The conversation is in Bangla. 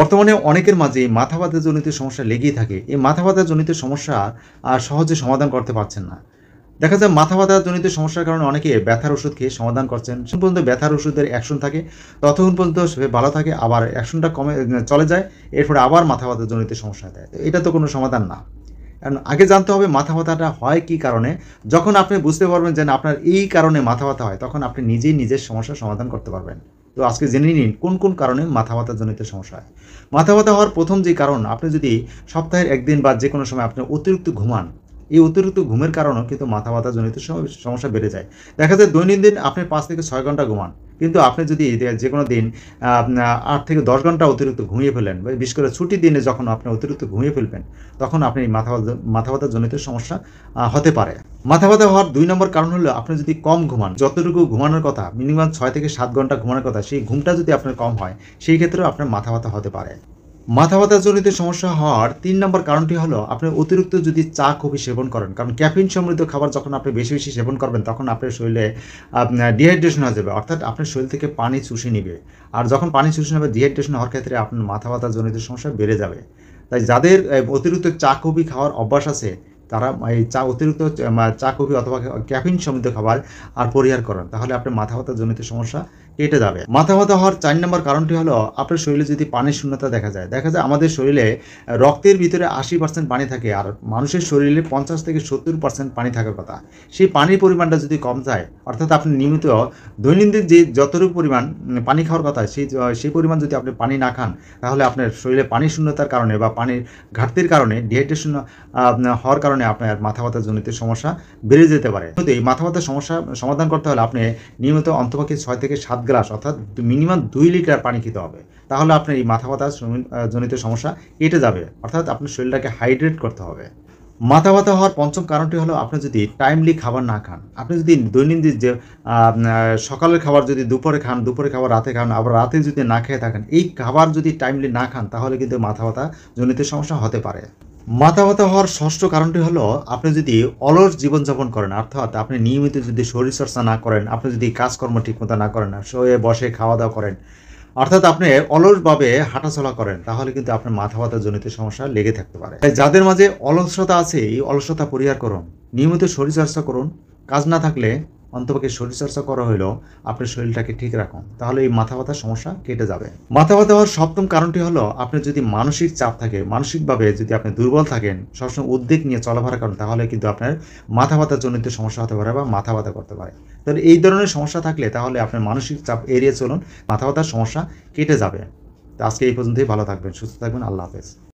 বর্তমানে অনেকের মাঝে মাথা ব্যথাজনিত সমস্যা লেগেই থাকে। এই মাথা ব্যথাজনিত সমস্যা সহজে সমাধান করতে পারছেন না। দেখা যায় মাথা ব্যথাজনিত সমস্যার কারণে অনেকে ব্যথার ওষুধ খেয়ে সমাধান করছেন। যতক্ষণ পর্যন্ত ব্যথার ওষুধের অ্যাকশন থাকে, ততক্ষণ পর্যন্ত সে ভালো থাকে। আবার অ্যাকশনটা কমে চলে যায়। এরপরে আবার মাথা ব্যথাজনিত সমস্যা দেয়। তো এটা তো কোনো সমাধান না। কারণ আগে জানতে হবে মাথা ব্যথাটা হয় কী কারণে। যখন আপনি বুঝতে পারবেন যে না আপনার এই কারণে মাথা ব্যথা হয়, তখন আপনি নিজেই নিজের সমস্যার সমাধান করতে পারবেন। তো আজকে জেনে নিন কোন কারণে মাথা ব্যথাজনিত সমস্যা হয়। মাথা ব্যথা হওয়ার প্রথম যে কারণ, আপনি যদি সপ্তাহের ১ দিন বা যেকোনো সময় আপনি অতিরিক্ত ঘুমান, এই অতিরিক্ত ঘুমের কারণেও কিন্তু মাথা ব্যথাজনিত সমস্যা বেড়ে যায়। দেখা যায় দৈনন্দিন আপনি ৫ থেকে ৬ ঘন্টা ঘুমান। কিন্তু আপনি যদি যেকোনো দিন ৮ থেকে ১০ ঘন্টা অতিরিক্ত ঘুমিয়ে ফেলেন, বা বিশেষ করে ছুটির দিনে যখন আপনি অতিরিক্ত ঘুমিয়ে ফেলবেন, তখন আপনি মাথা ব্যথাজনিত সমস্যা হতে পারে। মাথা ব্যথা হওয়ার ২ নম্বর কারণ হলো আপনি যদি কম ঘুমান, যতটুকু ঘুমানোর কথা মিনিমাম ৬ থেকে ৭ ঘন্টা ঘুমানোর কথা, সেই ঘুমটা যদি আপনার কম হয়, সেই ক্ষেত্রেও আপনার মাথা ব্যথা হতে পারে। মাথা ব্যথাজনিত সমস্যা হওয়ার ৩ নম্বর কারণটি হলো আপনি অতিরিক্ত যদি চা, কফি সেবন করেন। কারণ ক্যাফেইন সমৃদ্ধ খাবার যখন আপনি বেশি সেবন করবেন, তখন আপনার শরীরে আপনার ডিহাইড্রেশন হয়ে যাবে। অর্থাৎ আপনার শরীর থেকে পানি চুষে নিবে। আর যখন পানি চুষে নেবে, ডিহাইড্রেশন হওয়ার ক্ষেত্রে আপনার মাথা ব্যথাজনিত সমস্যা বেড়ে যাবে। তাই যাদের অতিরিক্ত চা, কফি খাওয়ার অভ্যাস আছে, তারা এই অতিরিক্ত চা, কফি অথবা ক্যাফেইন সমৃদ্ধ খাবার পরিহার করেন। তাহলে আপনার মাথা ব্যথাজনিত সমস্যা কেটে যাবে। মাথা ব্যথা হওয়ার ৪ নম্বর কারণটি হলো আপনার শরীরে যদি পানির শূন্যতা দেখা যায়। দেখা যায় আমাদের শরীরে রক্তের ভিতরে ৮০% পানি থাকে, আর মানুষের শরীরে ৫০ থেকে ৭০% পানি থাকার কথা। সেই পানির পরিমাণটা যদি কম যায়, অর্থাৎ আপনি নিয়মিত দৈনন্দিন যে যতটুকু পরিমাণ পানি খাওয়ার কথা, সেই পরিমাণ যদি আপনি পানি না খান, তাহলে আপনার শরীরে পানির শূন্যতার কারণে বা পানির ঘাটতির কারণে ডিহাইড্রেশন হওয়ার কারণে আপনার মাথা ব্যথাজনিত সমস্যা বেড়ে যেতে পারে। কিন্তু এই মাথা ব্যথার সমস্যা সমাধান করতে হলে আপনি নিয়মিত অন্তপক্ষে ৬ থেকে ৭ গ্লাস অর্থাৎ মিনিমাম ২ লিটার পানি খেতে হবে। তাহলে আপনার এই মাথা ব্যথা জনিত সমস্যা কেটে যাবে। অর্থাৎ আপনার শরীরটাকে হাইড্রেট করতে হবে। মাথা ব্যথা হওয়ার পঞ্চম কারণটি হলো আপনি যদি টাইমলি খাবার না খান। আপনি যদি দৈনন্দিন যে সকালের খাবার যদি দুপুরে খান, দুপুরে খাবার রাতে খান, আবার রাতে যদি না খেয়ে থাকেন, এই খাবার যদি টাইমলি না খান, তাহলে কিন্তু মাথা ব্যথা জনিত সমস্যা হতে পারে। মাথা ব্যথা হওয়ার ষষ্ঠ কারণটি হলো আপনি যদি অলস জীবনযাপন করেন, অর্থাৎ আপনি নিয়মিত যদি শরীরচর্চা না করেন, আপনি যদি কাজকর্ম ঠিকমতো না করেন, শুয়ে বসে খাওয়া-দাওয়া করেন, অর্থাৎ আপনি অলসভাবে হাঁটাচলা করেন, তাহলে কিন্তু আপনার মাথা ব্যথাজনিত সমস্যা লেগে থাকতে পারে। তাই যাদের মাঝে অলসতা আছে, এই অলসতা পরিহার করুন। নিয়মিত শরীরচর্চা করুন। কাজ না থাকলে অন্তপক্ষে শরীরচর্চা করা হইলেও আপনার শরীরটাকে ঠিক রাখুন। তাহলে এই মাথা ব্যথার সমস্যা কেটে যাবে। মাথা ব্যথা হওয়ার সপ্তম কারণটি হলো আপনার যদি মানসিক চাপ থাকে, মানসিকভাবে যদি আপনি দুর্বল থাকেন, সবসময় উদ্বেগ নিয়ে চলাফেরা করেন, তাহলে কিন্তু আপনার মাথা ব্যথাজনিত সমস্যা হতে পারে বা মাথা ব্যথা করতে পারে। তাহলে এই ধরনের সমস্যা থাকলে তাহলে আপনার মানসিক চাপ এড়িয়ে চলুন, মাথা ব্যথার সমস্যা কেটে যাবে। তো আজকে এই পর্যন্তই। ভালো থাকবেন, সুস্থ থাকবেন। আল্লাহ হাফেজ।